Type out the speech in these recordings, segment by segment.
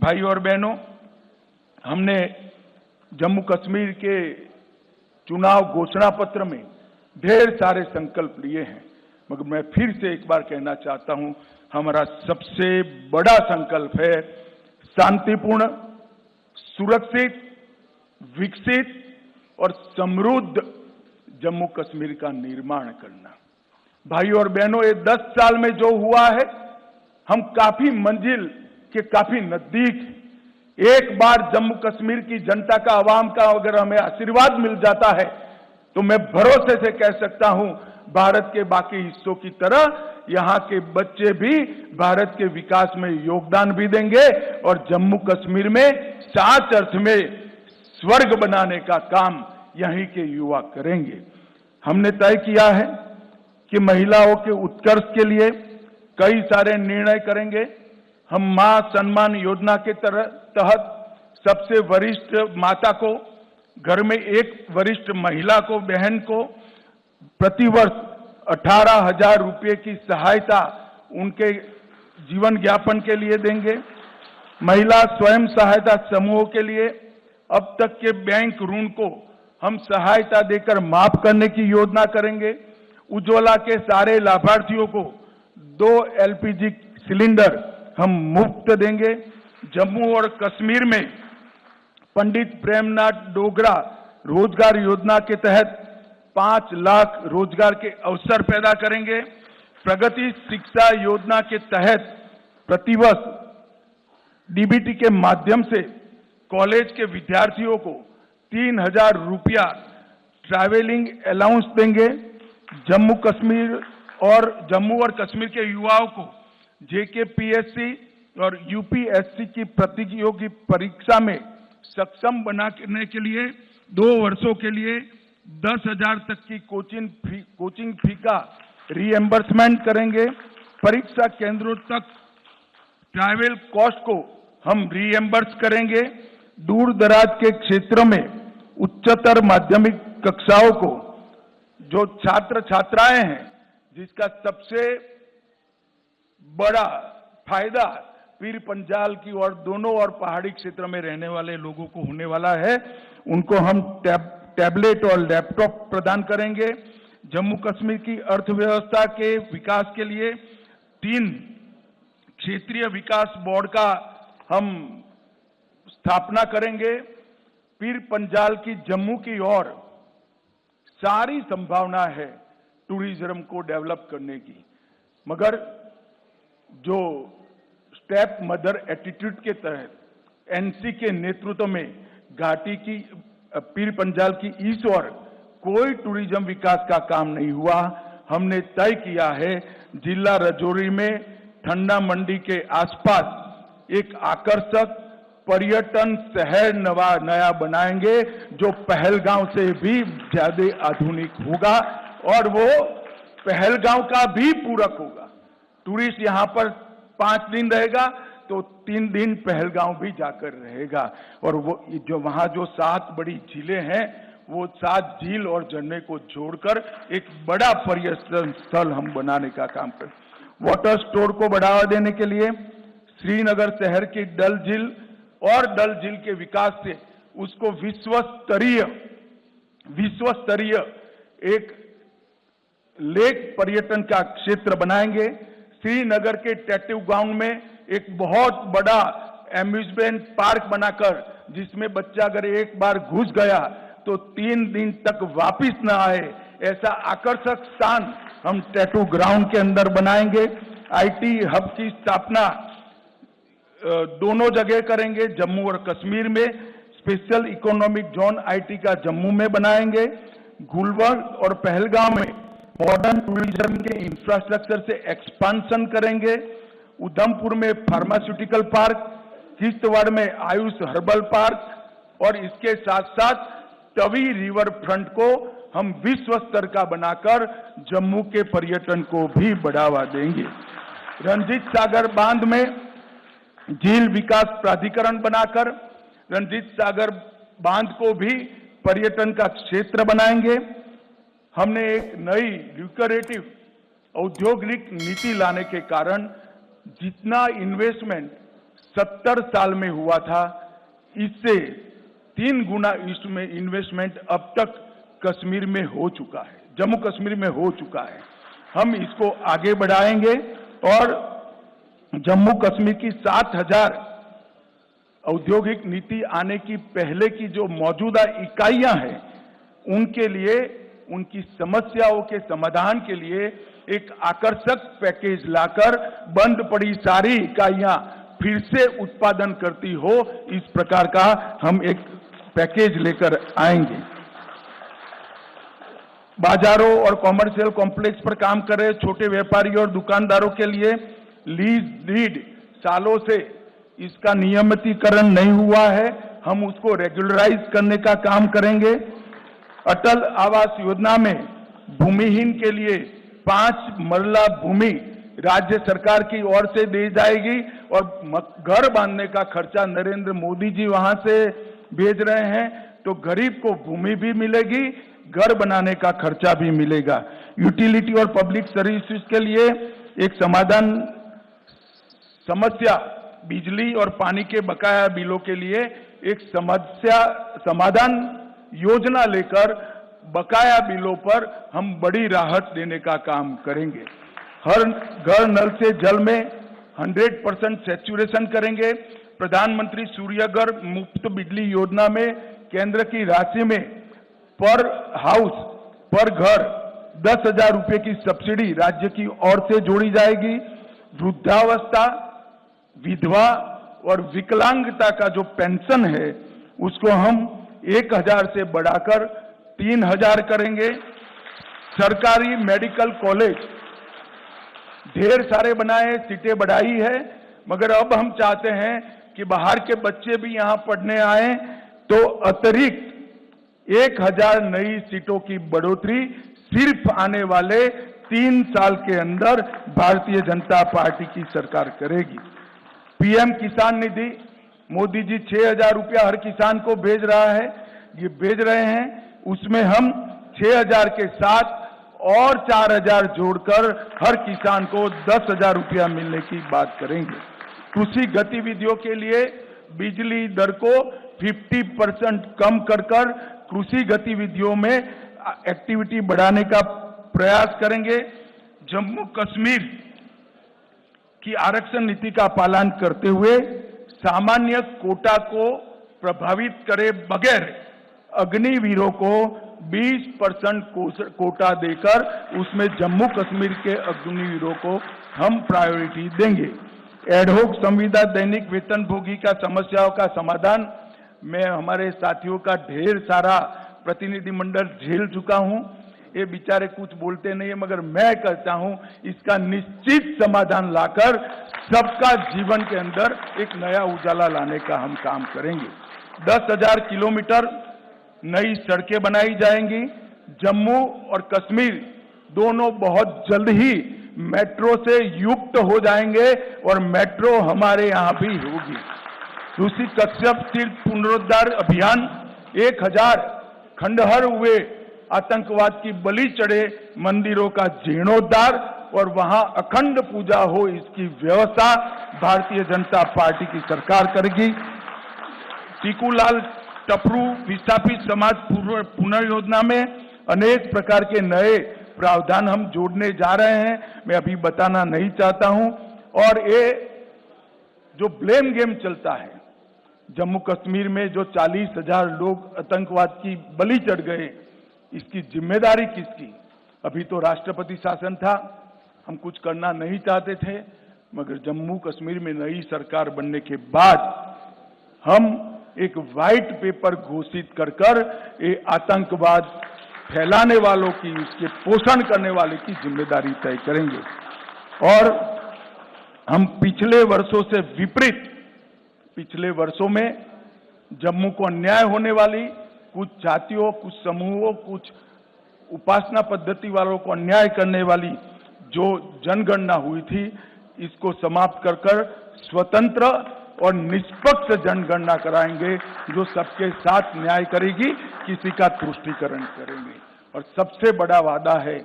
भाई और बहनों, हमने जम्मू कश्मीर के चुनाव घोषणा पत्र में ढेर सारे संकल्प लिए हैं, मगर मैं फिर से एक बार कहना चाहता हूं, हमारा सबसे बड़ा संकल्प है शांतिपूर्ण, सुरक्षित, विकसित और समृद्ध जम्मू कश्मीर का निर्माण करना। भाई और बहनों, ये 10 साल में जो हुआ है, हम काफी मंजिल के काफी नजदीक। एक बार जम्मू कश्मीर की जनता का, आवाम का अगर हमें आशीर्वाद मिल जाता है तो मैं भरोसे से कह सकता हूं, भारत के बाकी हिस्सों की तरह यहां के बच्चे भी भारत के विकास में योगदान भी देंगे और जम्मू कश्मीर में सच अर्थ में स्वर्ग बनाने का काम यहीं के युवा करेंगे। हमने तय किया है कि महिलाओं के उत्कर्ष के लिए कई सारे निर्णय करेंगे। हम मां सम्मान योजना के तहत सबसे वरिष्ठ माता को, घर में एक वरिष्ठ महिला को, बहन को प्रतिवर्ष 18,000 रुपये की सहायता उनके जीवन यापन के लिए देंगे। महिला स्वयं सहायता समूहों के लिए अब तक के बैंक ऋण को हम सहायता देकर माफ करने की योजना करेंगे। उज्ज्वला के सारे लाभार्थियों को 2 LPG सिलेंडर हम मुफ्त देंगे। जम्मू और कश्मीर में पंडित प्रेमनाथ डोगरा रोजगार योजना के तहत 5 लाख रोजगार के अवसर पैदा करेंगे। प्रगति शिक्षा योजना के तहत प्रतिवर्ष DBT के माध्यम से कॉलेज के विद्यार्थियों को 3,000 रुपया ट्रैवलिंग अलाउंस देंगे। जम्मू और कश्मीर के युवाओं को JKPSC और UPSC की प्रतियोगी परीक्षा में सक्षम बनाने के लिए 2 वर्षों के लिए 10,000 तक की कोचिंग फी का रीएम्बर्समेंट करेंगे। परीक्षा केंद्रों तक ट्रैवल कॉस्ट को हम रीएम्बर्स करेंगे। दूर दराज के क्षेत्रों में उच्चतर माध्यमिक कक्षाओं को जो छात्र छात्राएं हैं, जिसका सबसे बड़ा फायदा पीर पंजाल की और दोनों और पहाड़ी क्षेत्र में रहने वाले लोगों को होने वाला है, उनको हम टैबलेट और लैपटॉप प्रदान करेंगे। जम्मू कश्मीर की अर्थव्यवस्था के विकास के लिए 3 क्षेत्रीय विकास बोर्ड का हम स्थापना करेंगे। पीर पंजाल की जम्मू की ओर सारी संभावना है टूरिज्म को डेवलप करने की, मगर जो स्टेप मदर एटीट्यूड के तहत NC के नेतृत्व में घाटी की पीर पंजाल की इस ओर कोई टूरिज्म विकास का काम नहीं हुआ। हमने तय किया है जिला राजौरी में ठंडा मंडी के आसपास एक आकर्षक पर्यटन शहर नया बनाएंगे, जो पहलगांव से भी ज्यादा आधुनिक होगा और वो पहलगांव का भी पूरक होगा। टूरिस्ट यहां पर 5 दिन रहेगा तो 3 दिन पहलगांव भी जाकर रहेगा और वो जो वहां जो 7 बड़ी झीलें हैं, वो 7 झील और झरने को जोड़कर एक बड़ा पर्यटन स्थल हम बनाने का काम करें। वाटर स्टोर को बढ़ावा देने के लिए श्रीनगर शहर की डल झील और डल झील के विकास से उसको विश्व स्तरीय एक लेक पर्यटन का क्षेत्र बनाएंगे। श्रीनगर के टैटू ग्राउंड में एक बहुत बड़ा एम्यूजमेंट पार्क बनाकर, जिसमें बच्चा अगर एक बार घुस गया तो 3 दिन तक वापिस न आए, ऐसा आकर्षक स्थान हम टैटू ग्राउंड के अंदर बनाएंगे। IT हब की स्थापना दोनों जगह करेंगे। जम्मू और कश्मीर में स्पेशल इकोनॉमिक जोन IT का जम्मू में बनाएंगे। गुलबर्ग और पहलगांव में मॉडर्न टूरिज्म के इंफ्रास्ट्रक्चर से एक्सपांशन करेंगे। उधमपुर में फार्मास्यूटिकल पार्क, किश्तवाड़ में आयुष हर्बल पार्क और इसके साथ साथ तवी रिवर फ्रंट को हम विश्व स्तर का बनाकर जम्मू के पर्यटन को भी बढ़ावा देंगे। रंजीत सागर बांध में झील विकास प्राधिकरण बनाकर रंजीत सागर बांध को भी पर्यटन का क्षेत्र बनाएंगे। हमने एक नई ल्यूक्रेटिव औद्योगिक नीति लाने के कारण जितना इन्वेस्टमेंट 70 साल में हुआ था, इससे 3 गुना इसमें इन्वेस्टमेंट अब तक कश्मीर में हो चुका है, जम्मू कश्मीर में हो चुका है। हम इसको आगे बढ़ाएंगे और जम्मू कश्मीर की 7000 औद्योगिक नीति आने की पहले की जो मौजूदा इकाइयां हैं, उनके लिए, उनकी समस्याओं के समाधान के लिए एक आकर्षक पैकेज लाकर बंद पड़ी सारी इकाइयां फिर से उत्पादन करती हो, इस प्रकार का हम एक पैकेज लेकर आएंगे। बाजारों और कॉमर्शियल कॉम्प्लेक्स पर काम कर रहे छोटे व्यापारियों और दुकानदारों के लिए लीज डीड सालों से इसका नियमितीकरण नहीं हुआ है, हम उसको रेगुलराइज करने का काम करेंगे। अटल आवास योजना में भूमिहीन के लिए 5 मरला भूमि राज्य सरकार की ओर से दी जाएगी और घर बांधने का खर्चा नरेंद्र मोदी जी वहां से भेज रहे हैं, तो गरीब को भूमि भी मिलेगी, घर बनाने का खर्चा भी मिलेगा। यूटिलिटी और पब्लिक सर्विसेज के लिए एक समस्या बिजली और पानी के बकाया बिलों के लिए एक समाधान योजना लेकर बकाया बिलों पर हम बड़ी राहत देने का काम करेंगे। हर घर नल से जल में 100% सैचुरेशन करेंगे। प्रधानमंत्री सूर्यघर मुफ्त बिजली योजना में केंद्र की राशि में पर हाउस पर घर 10,000 रुपए की सब्सिडी राज्य की ओर से जोड़ी जाएगी। वृद्धावस्था, विधवा और विकलांगता का जो पेंशन है उसको हम 1,000 से बढ़ाकर 3,000 करेंगे। सरकारी मेडिकल कॉलेज ढेर सारे बनाए, सीटें बढ़ाई है, मगर अब हम चाहते हैं कि बाहर के बच्चे भी यहां पढ़ने आए, तो अतिरिक्त 1,000 नई सीटों की बढ़ोतरी सिर्फ आने वाले 3 साल के अंदर भारतीय जनता पार्टी की सरकार करेगी। पीएम किसान निधि मोदी जी 6,000 रुपया हर किसान को भेज रहा है, ये भेज रहे हैं, उसमें हम 6,000 के साथ और 4,000 जोड़कर हर किसान को 10,000 रुपया मिलने की बात करेंगे। कृषि गतिविधियों के लिए बिजली दर को 50% कम कर कृषि गतिविधियों में एक्टिविटी बढ़ाने का प्रयास करेंगे। जम्मू कश्मीर की आरक्षण नीति का पालन करते हुए सामान्य कोटा को प्रभावित करे बगैर अग्निवीरों को 20% कोटा देकर उसमें जम्मू कश्मीर के अग्निवीरों को हम प्रायोरिटी देंगे। एडहोक संविदा दैनिक वेतनभोगी का समस्याओं का समाधान, मैं हमारे साथियों का ढेर सारा प्रतिनिधिमंडल झेल चुका हूं, ये बेचारे कुछ बोलते नहीं है, मगर मैं कहता हूं इसका निश्चित समाधान लाकर सबका जीवन के अंदर एक नया उजाला लाने का हम काम करेंगे। 10,000 किलोमीटर नई सड़कें बनाई जाएंगी। जम्मू और कश्मीर दोनों बहुत जल्द ही मेट्रो से युक्त हो जाएंगे और मेट्रो हमारे यहां भी होगी। दूसरी कश्यप तीर्थ पुनरुद्धार अभियान 1,000 खंडहर हुए आतंकवाद की बलि चढ़े मंदिरों का जीर्णोद्धार और वहां अखंड पूजा हो, इसकी व्यवस्था भारतीय जनता पार्टी की सरकार करेगी। टीकूलाल टपरू विस्थापित समाज पुनर्योजना में अनेक प्रकार के नए प्रावधान हम जोड़ने जा रहे हैं, मैं अभी बताना नहीं चाहता हूं। और ये जो ब्लेम गेम चलता है, जम्मू कश्मीर में जो 40,000 लोग आतंकवाद की बलि चढ़ गए, इसकी जिम्मेदारी किसकी? अभी तो राष्ट्रपति शासन था, हम कुछ करना नहीं चाहते थे, मगर जम्मू कश्मीर में नई सरकार बनने के बाद हम एक व्हाइट पेपर घोषित कर ये आतंकवाद फैलाने वालों की, उसके पोषण करने वाले की जिम्मेदारी तय करेंगे। और हम पिछले वर्षों से विपरीत, पिछले वर्षों में जम्मू को अन्याय होने वाली कुछ जातियों, कुछ समूहों, कुछ उपासना पद्धति वालों को अन्याय करने वाली जो जनगणना हुई थी, इसको समाप्त कर स्वतंत्र और निष्पक्ष जनगणना कराएंगे जो सबके साथ न्याय करेगी, किसी का तुष्टीकरण करेंगे। और सबसे बड़ा वादा है,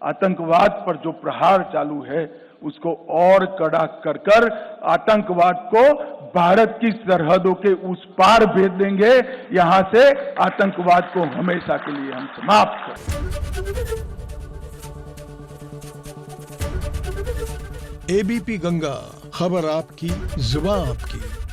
आतंकवाद पर जो प्रहार चालू है उसको और कड़ा कर कर आतंकवाद को भारत की सरहदों के उस पार भेज देंगे। यहां से आतंकवाद को हमेशा के लिए हम समाप्त करेंगे। एबीपी गंगा, खबर आपकी, जुबान आपकी।